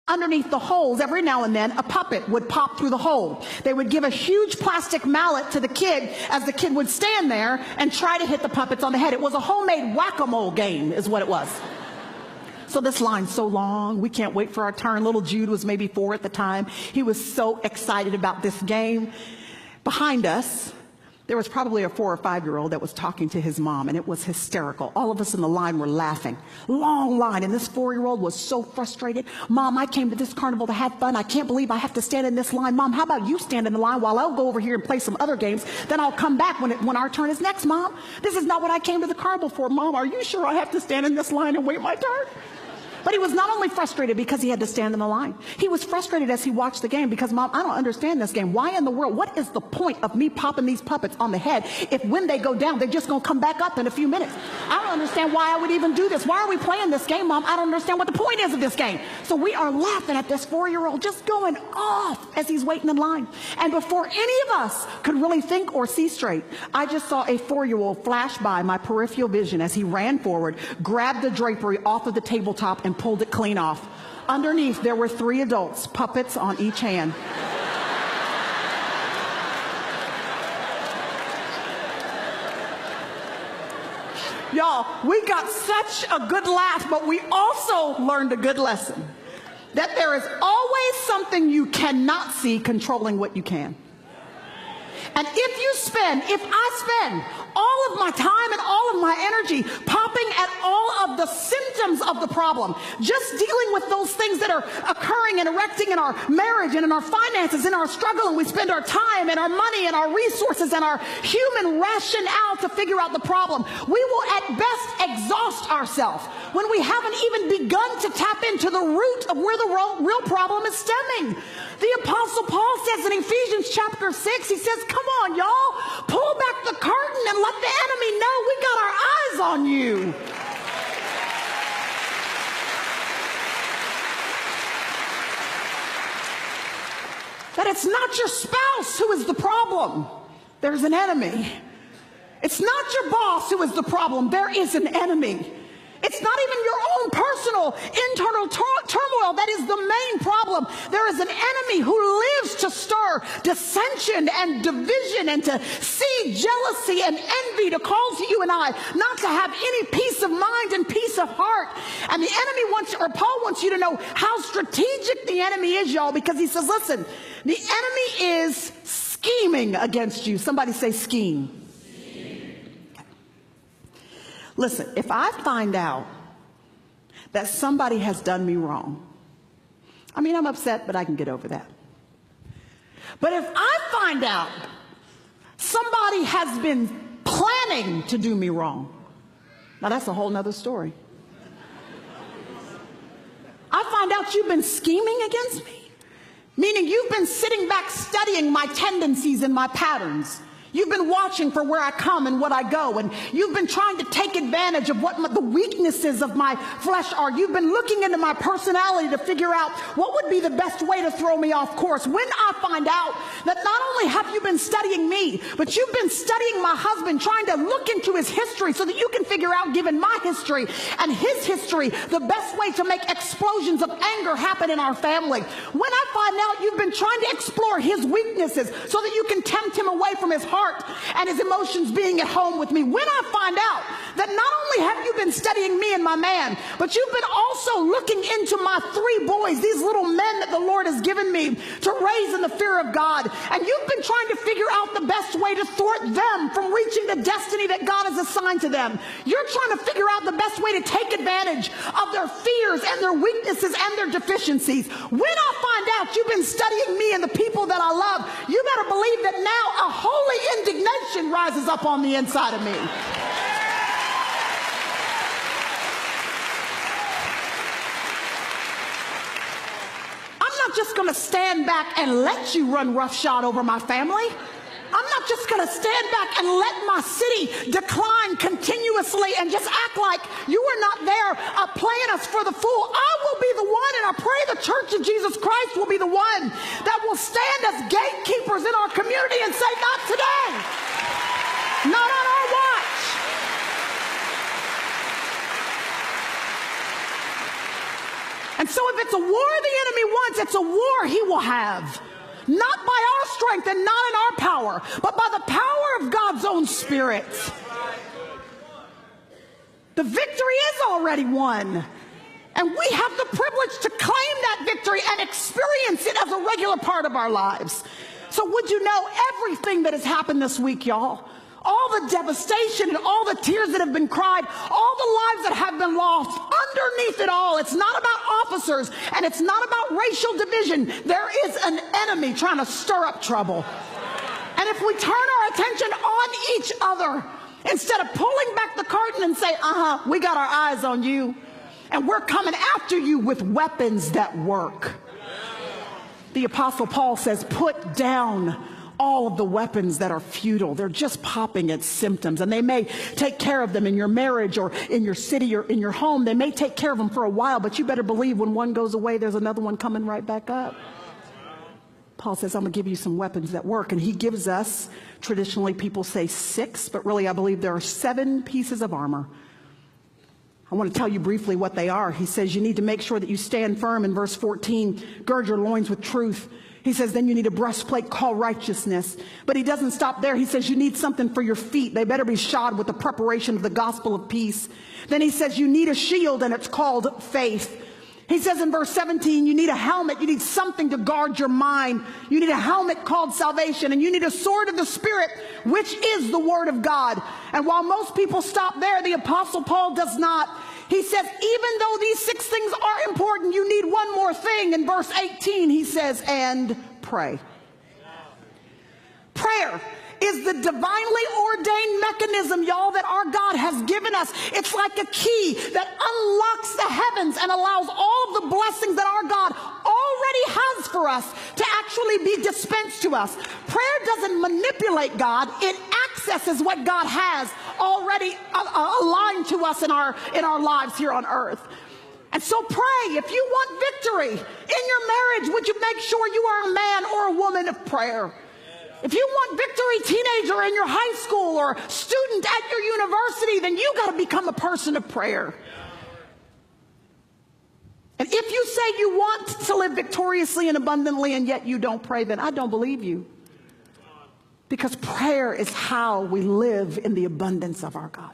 underneath the holes, every now and then, a puppet would pop through the hole. They would give a huge plastic mallet to the kid as the kid would stand there and try to hit the puppets on the head. It was a homemade whack-a-mole game is what it was. So this line's so long, we can't wait for our turn. Little Jude was maybe 4 at the time. He was so excited about this game. Behind us, there was probably a 4 or 5-year-old that was talking to his mom, and it was hysterical. All of us in the line were laughing. Long line, and this 4-year-old was so frustrated. Mom, I came to this carnival to have fun. I can't believe I have to stand in this line. Mom, how about you stand in the line while I'll go over here and play some other games? Then I'll come back when our turn is next, Mom. This is not what I came to the carnival for. Mom, are you sure I have to stand in this line and wait my turn? But he was not only frustrated because he had to stand in the line. He was frustrated as he watched the game because, Mom, I don't understand this game. Why in the world? What is the point of me popping these puppets on the head if when they go down, they're just going to come back up in a few minutes? I don't understand why I would even do this. Why are we playing this game, Mom? I don't understand what the point is of this game. So we are laughing at this 4-year-old just going off as he's waiting in line. And before any of us could really think or see straight, I just saw a 4-year-old flash by my peripheral vision as he ran forward, grabbed the drapery off of the tabletop, and pulled it clean off. Underneath, there were 3 adults, puppets on each hand. Y'all, we got such a good laugh, but we also learned a good lesson. That there is always something you cannot see controlling what you can. And if I spend all of my time and all of my energy popping at all of the symptoms of the problem, just dealing with those things that are occurring and erecting in our marriage and in our finances, in our struggle, and we spend our time and our money and our resources and our human rationale to figure out the problem, we will at best exhaust ourselves when we haven't even begun to tap into the root of where the real problem is stemming. The Apostle Paul says in Ephesians chapter 6, he says, come on, y'all, pull back the curtain and let the enemy know we got our eyes on you. That it's not your spouse who is the problem. There's an enemy. It's not your boss who is the problem. There is an enemy. It's not even your own personal internal turmoil that is the main problem. There is an enemy who lives to stir dissension and division and to seed jealousy and envy, to cause you and I not to have any peace of mind and peace of heart. And the enemy wants, or Paul wants you to know how strategic the enemy is, y'all, because he says, listen, the enemy is scheming against you. Somebody say scheme. Listen, if I find out that somebody has done me wrong, I mean, I'm upset, but I can get over that. But if I find out somebody has been planning to do me wrong, now that's a whole nother story. I find out you've been scheming against me, meaning you've been sitting back studying my tendencies and my patterns. You've been watching for where I come and what I go, and you've been trying to take advantage of what the weaknesses of my flesh are. You've been looking into my personality to figure out what would be the best way to throw me off course. When I find out that not only have you been studying me, but you've been studying my husband, trying to look into his history so that you can figure out, given my history and his history, the best way to make explosions of anger happen in our family. When I find out you've been trying to explore his weaknesses so that you can tempt him away from his heart and his emotions being at home with me. When I find out that not only have you been studying me and my man, but you've been also looking into my 3 boys, these little men that the Lord has given me to raise in the fear of God, and you've been trying to figure out the best way to thwart them from reaching the destiny that God has assigned to them. You're trying to figure out the best way to take advantage of their fears and their weaknesses and their deficiencies. When I find out you've been studying me and the people that I love, you better believe that now a holy indignation rises up on the inside of me. I'm not just going to stand back and let you run roughshod over my family. I'm not just going to stand back and let my city decline continuously and just act like you are not there playing us for the fool. I will be the one, and I pray the Church of Jesus Christ will be the one that will stand as gatekeepers in our community and say, not today, not on our watch. And so if it's a war the enemy wants, it's a war he will have. Not by our strength and not in our power, but by the power of God's own Spirit. The victory is already won. And we have the privilege to claim that victory and experience it as a regular part of our lives. So would you know, everything that has happened this week, y'all, all the devastation and all the tears that have been cried, all the lives that have been lost, underneath it all, it's not about officers and it's not about racial division. There is an enemy trying to stir up trouble. And if we turn our attention on each other, instead of pulling back the curtain and say, we got our eyes on you, and we're coming after you with weapons that work. The Apostle Paul says, put down all of the weapons that are futile. They're just popping at symptoms, and they may take care of them in your marriage or in your city or in your home. They may take care of them for a while, but you better believe when one goes away, there's another one coming right back up. Paul says, I'm going to give you some weapons that work. And he gives us, traditionally people say 6, but really I believe there are 7 pieces of armor. I want to tell you briefly what they are. He says you need to make sure that you stand firm in verse 14. Gird your loins with truth. He says then you need a breastplate called righteousness. But he doesn't stop there. He says you need something for your feet. They better be shod with the preparation of the gospel of peace. Then he says you need a shield, and it's called faith. He says in verse 17, you need a helmet. You need something to guard your mind. You need a helmet called salvation, and you need a sword of the Spirit, which is the word of God. And while most people stop there, the Apostle Paul does not. He says, even though these 6 things are important, you need one more thing. In verse 18, he says, and pray. Prayer is the divinely ordained mechanism, y'all, that our God has given us. It's like a key that unlocks the heavens and allows all of the blessings that our God already has for us to actually be dispensed to us. Prayer doesn't manipulate God. It accesses what God has already aligned to us in our lives here on earth. And so pray. If you want victory in your marriage, would you make sure you are a man or a woman of prayer? If you want victory, teenager, in your high school or student at your university, then you got to become a person of prayer. And if you say you want to live victoriously and abundantly and yet you don't pray, then I don't believe you. Because prayer is how we live in the abundance of our God.